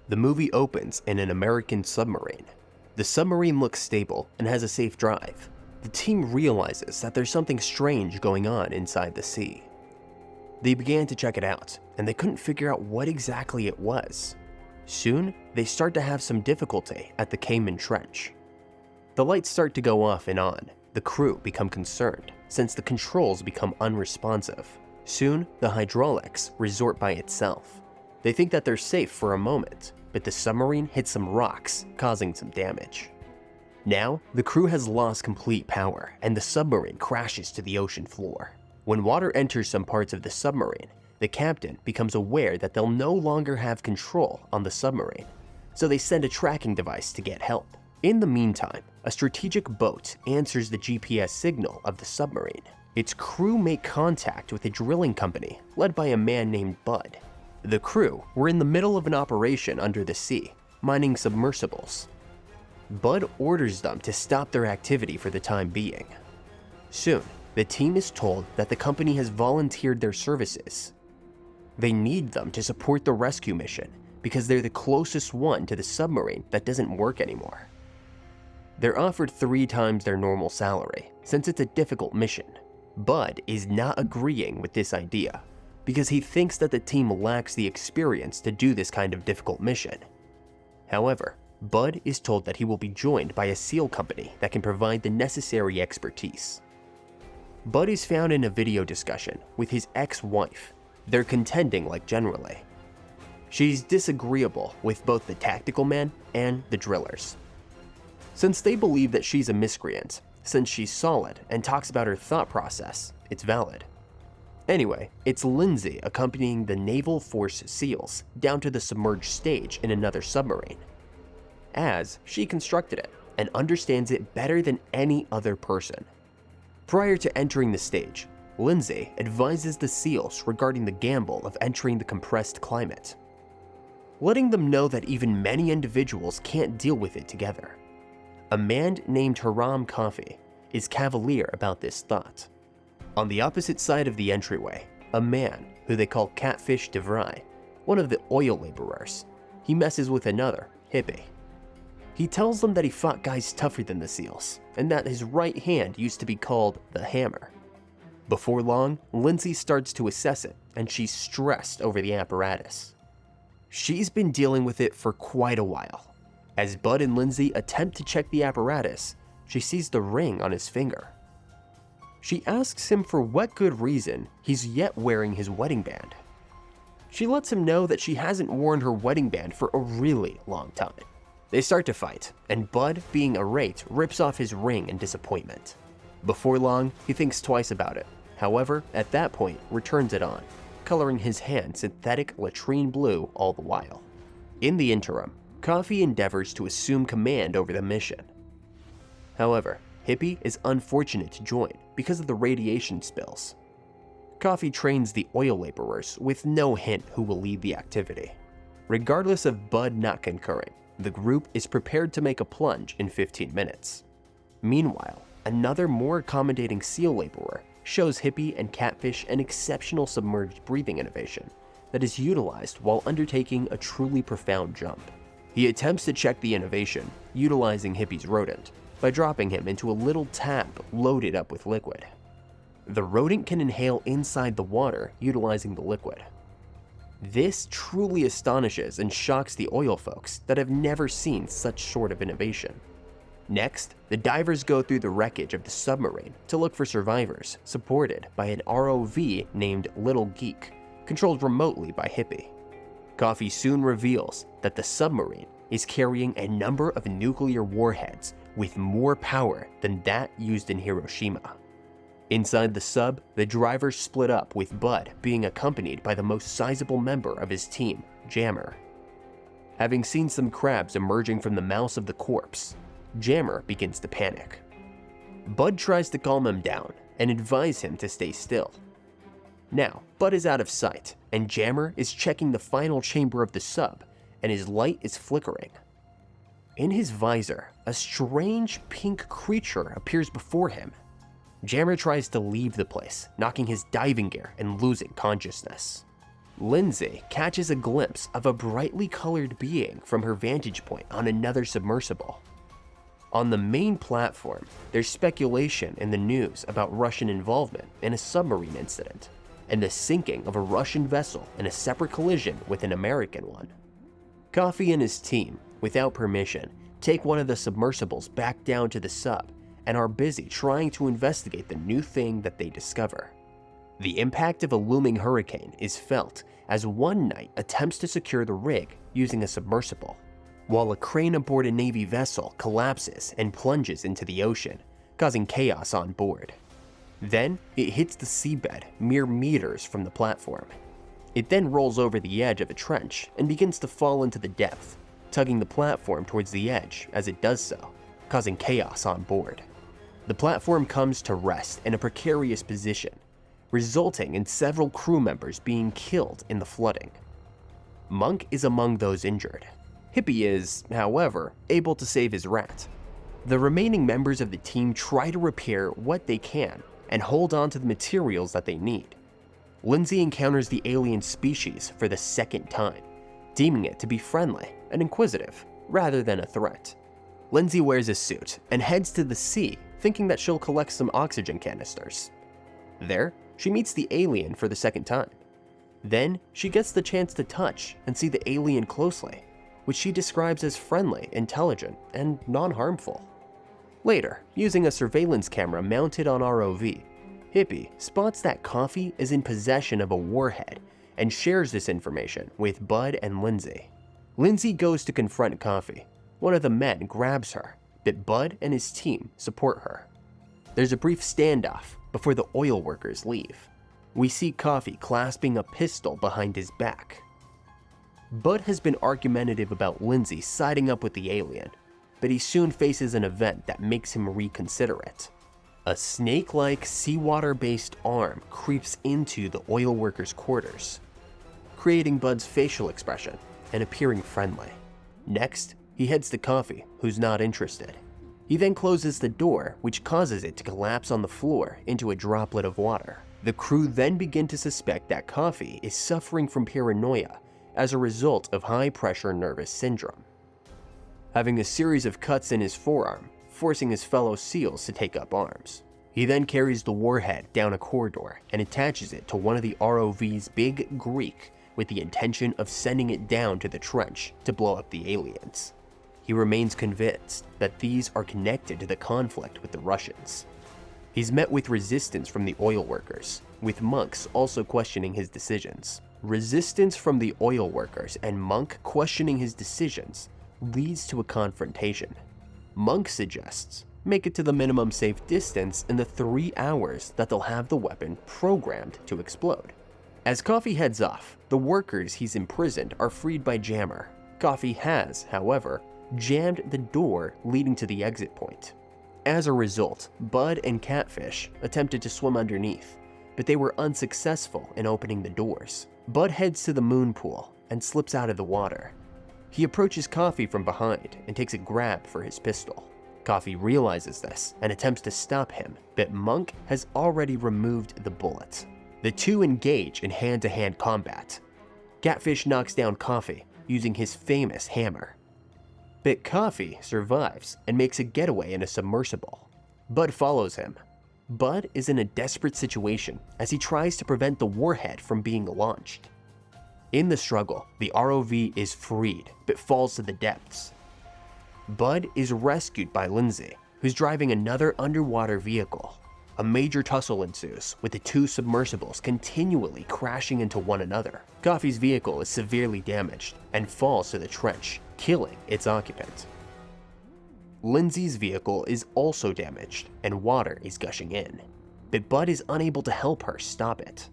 The movie opens in an American submarine. The submarine looks stable and has a safe drive. The team realizes that there's something strange going on inside the sea. They began to check it out, and they couldn't figure out what exactly it was. Soon, they start to have some difficulty at the Cayman Trench. The lights start to go off and on. The crew become concerned, since the controls become unresponsive. Soon, the hydraulics resort by itself. They think that they're safe for a moment, but the submarine hits some rocks, causing some damage. Now, the crew has lost complete power, and the submarine crashes to the ocean floor. When water enters some parts of the submarine, the captain becomes aware that they'll no longer have control on the submarine, so they send a tracking device to get help. In the meantime, a strategic boat answers the GPS signal of the submarine. Its crew make contact with a drilling company led by a man named Bud. The crew were in the middle of an operation under the sea, mining submersibles. Bud orders them to stop their activity for the time being. Soon, the team is told that the company has volunteered their services. They need them to support the rescue mission because they're the closest one to the submarine that doesn't work anymore. They're offered 3 times their normal salary since it's a difficult mission. Bud is not agreeing with this idea because he thinks that the team lacks the experience to do this kind of difficult mission. However, Bud is told that he will be joined by a SEAL company that can provide the necessary expertise. Bud is found in a video discussion with his ex-wife. They're contending like generally. She's disagreeable with both the tactical man and the drillers. Since they believe that she's a miscreant, since she's solid and talks about her thought process, it's valid. Anyway, it's Lindsay accompanying the Naval Force SEALs down to the submerged stage in another submarine, as she constructed it and understands it better than any other person. Prior to entering the stage, Lindsay advises the SEALs regarding the gamble of entering the compressed climate, letting them know that even many individuals can't deal with it together. A man named Haram Coffee is cavalier about this thought. On the opposite side of the entryway, a man, who they call Catfish DeVry, one of the oil laborers, he messes with another, Hippie. He tells them that he fought guys tougher than the SEALs, and that his right hand used to be called the Hammer. Before long, Lindsay starts to assess it, and she's stressed over the apparatus. She's been dealing with it for quite a while. As Bud and Lindsay attempt to check the apparatus, she sees the ring on his finger. She asks him for what good reason he's yet wearing his wedding band. She lets him know that she hasn't worn her wedding band for a really long time. They start to fight, and Bud, being irate, rips off his ring in disappointment. Before long, he thinks twice about it. However, at that point, returns it on, coloring his hand synthetic latrine blue all the while. In the interim, Coffee endeavors to assume command over the mission. However, Hippie is unfortunate to join because of the radiation spills. Coffee trains the oil laborers with no hint who will lead the activity. Regardless of Bud not concurring, the group is prepared to make a plunge in 15 minutes. Meanwhile, another more accommodating SEAL laborer shows Hippie and Catfish an exceptional submerged breathing innovation that is utilized while undertaking a truly profound jump. He attempts to check the innovation, utilizing Hippie's rodent, by dropping him into a little tap loaded up with liquid. The rodent can inhale inside the water utilizing the liquid. This truly astonishes and shocks the oil folks that have never seen such sort of innovation. Next, the divers go through the wreckage of the submarine to look for survivors, supported by an ROV named Little Geek, controlled remotely by Hippie. Coffee soon reveals that the submarine is carrying a number of nuclear warheads with more power than that used in Hiroshima. Inside the sub, the drivers split up, with Bud being accompanied by the most sizable member of his team, Jammer. Having seen some crabs emerging from the mouths of the corpse, Jammer begins to panic. Bud tries to calm him down and advise him to stay still. Now, Bud is out of sight, and Jammer is checking the final chamber of the sub, and his light is flickering. In his visor, a strange pink creature appears before him. Jammer tries to leave the place, knocking his diving gear and losing consciousness. Lindsay catches a glimpse of a brightly colored being from her vantage point on another submersible. On the main platform, there's speculation in the news about Russian involvement in a submarine incident and the sinking of a Russian vessel in a separate collision with an American one. Coffee and his team, without permission, take one of the submersibles back down to the sub and are busy trying to investigate the new thing that they discover. The impact of a looming hurricane is felt as one knight attempts to secure the rig using a submersible, while a crane aboard a Navy vessel collapses and plunges into the ocean, causing chaos on board. Then, it hits the seabed mere meters from the platform. It then rolls over the edge of a trench and begins to fall into the depth, tugging the platform towards the edge as it does so, causing chaos on board. The platform comes to rest in a precarious position, resulting in several crew members being killed in the flooding. Monk is among those injured. Hippie is, however, able to save his rat. The remaining members of the team try to repair what they can and hold on to the materials that they need. Lindsay encounters the alien species for the second time, deeming it to be friendly and inquisitive rather than a threat. Lindsay wears a suit and heads to the sea, thinking that she'll collect some oxygen canisters. There, she meets the alien for the second time. Then, she gets the chance to touch and see the alien closely, which she describes as friendly, intelligent, and non-harmful. Later, using a surveillance camera mounted on ROV, Hippie spots that Coffee is in possession of a warhead and shares this information with Bud and Lindsay. Lindsay goes to confront Coffee. One of the men grabs her, but Bud and his team support her. There's a brief standoff before the oil workers leave. We see Coffee clasping a pistol behind his back. Bud has been argumentative about Lindsay siding up with the alien, but he soon faces an event that makes him reconsider it. A snake-like seawater-based arm creeps into the oil workers' quarters, creating Bud's facial expression and appearing friendly. Next, he heads to Coffee, who's not interested. He then closes the door, which causes it to collapse on the floor into a droplet of water. The crew then begin to suspect that Coffee is suffering from paranoia as a result of high-pressure nervous syndrome, having a series of cuts in his forearm, forcing his fellow SEALs to take up arms. He then carries the warhead down a corridor and attaches it to one of the ROV's big Greek with the intention of sending it down to the trench to blow up the aliens. He remains convinced that these are connected to the conflict with the Russians. He's met with resistance from the oil workers, with Monks also questioning his decisions. Resistance from the oil workers and Monk questioning his decisions leads to a confrontation. Monk suggests make it to the minimum safe distance in the 3 hours that they'll have the weapon programmed to explode. As Coffee heads off, the workers he's imprisoned are freed by Jammer. Coffee has, however, jammed the door leading to the exit point. As a result, Bud and Catfish attempted to swim underneath, but they were unsuccessful in opening the doors. Bud heads to the moon pool and slips out of the water. He approaches Coffee from behind and takes a grab for his pistol. Coffee realizes this and attempts to stop him, but Monk has already removed the bullet. The two engage in hand-to-hand combat. Catfish knocks down Coffee using his famous hammer. But Coffee survives and makes a getaway in a submersible. Bud follows him. Bud is in a desperate situation as he tries to prevent the warhead from being launched. In the struggle, the ROV is freed, but falls to the depths. Bud is rescued by Lindsay, who's driving another underwater vehicle. A major tussle ensues, with the two submersibles continually crashing into one another. Coffee's vehicle is severely damaged and falls to the trench, killing its occupant. Lindsay's vehicle is also damaged, and water is gushing in, but Bud is unable to help her stop it.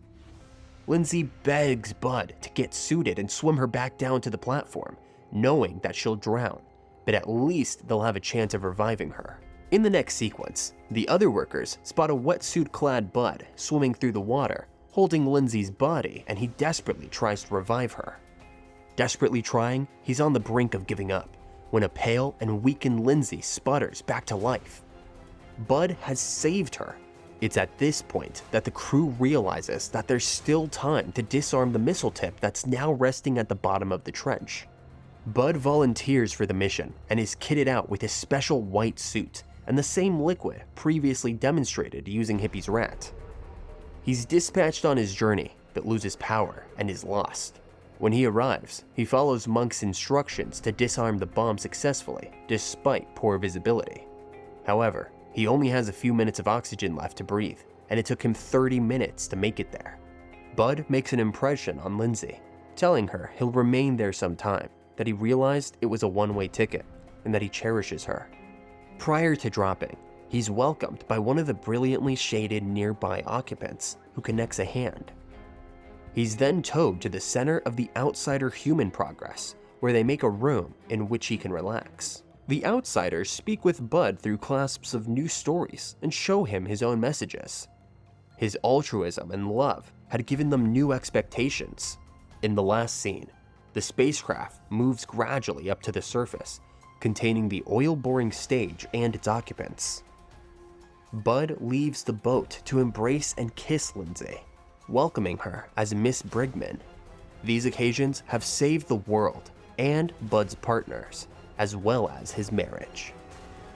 Lindsay begs Bud to get suited and swim her back down to the platform, knowing that she'll drown, but at least they'll have a chance of reviving her. In the next sequence, the other workers spot a wetsuit-clad Bud swimming through the water, holding Lindsay's body, and he desperately tries to revive her. Desperately trying, he's on the brink of giving up, when a pale and weakened Lindsay sputters back to life. Bud has saved her, It's at this point that the crew realizes that there's still time to disarm the missile tip that's now resting at the bottom of the trench. Bud volunteers for the mission and is kitted out with a special white suit and the same liquid previously demonstrated using Hippie's rat. He's dispatched on his journey, but loses power and is lost. When he arrives, he follows Monk's instructions to disarm the bomb successfully, despite poor visibility. However, he only has a few minutes of oxygen left to breathe, and it took him 30 minutes to make it there. Bud makes an impression on Lindsay, telling her he'll remain there some time, that he realized it was a one-way ticket, and that he cherishes her. Prior to dropping, he's welcomed by one of the brilliantly shaded nearby occupants, who connects a hand. He's then towed to the center of the Outsider human progress, where they make a room in which he can relax. The Outsiders speak with Bud through clasps of new stories and show him his own messages. His altruism and love had given them new expectations. In the last scene, the spacecraft moves gradually up to the surface, containing the oil-boring stage and its occupants. Bud leaves the boat to embrace and kiss Lindsay, welcoming her as Miss Brigman. These occasions have saved the world and Bud's partners, as well as his marriage.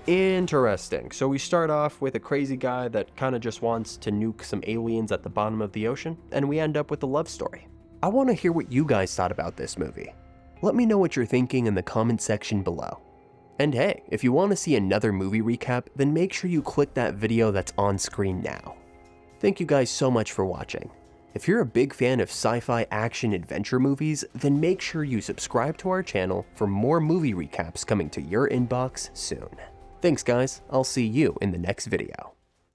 Interesting. So we start off with a crazy guy that kind of just wants to nuke some aliens at the bottom of the ocean, and we end up with a love story. I want to hear what you guys thought about this movie. Let me know what you're thinking in the comment section below. And hey, if you want to see another movie recap, then make sure you click that video that's on screen now. Thank you guys so much for watching. If you're a big fan of sci-fi action adventure movies, then make sure you subscribe to our channel for more movie recaps coming to your inbox soon. Thanks guys, I'll see you in the next video.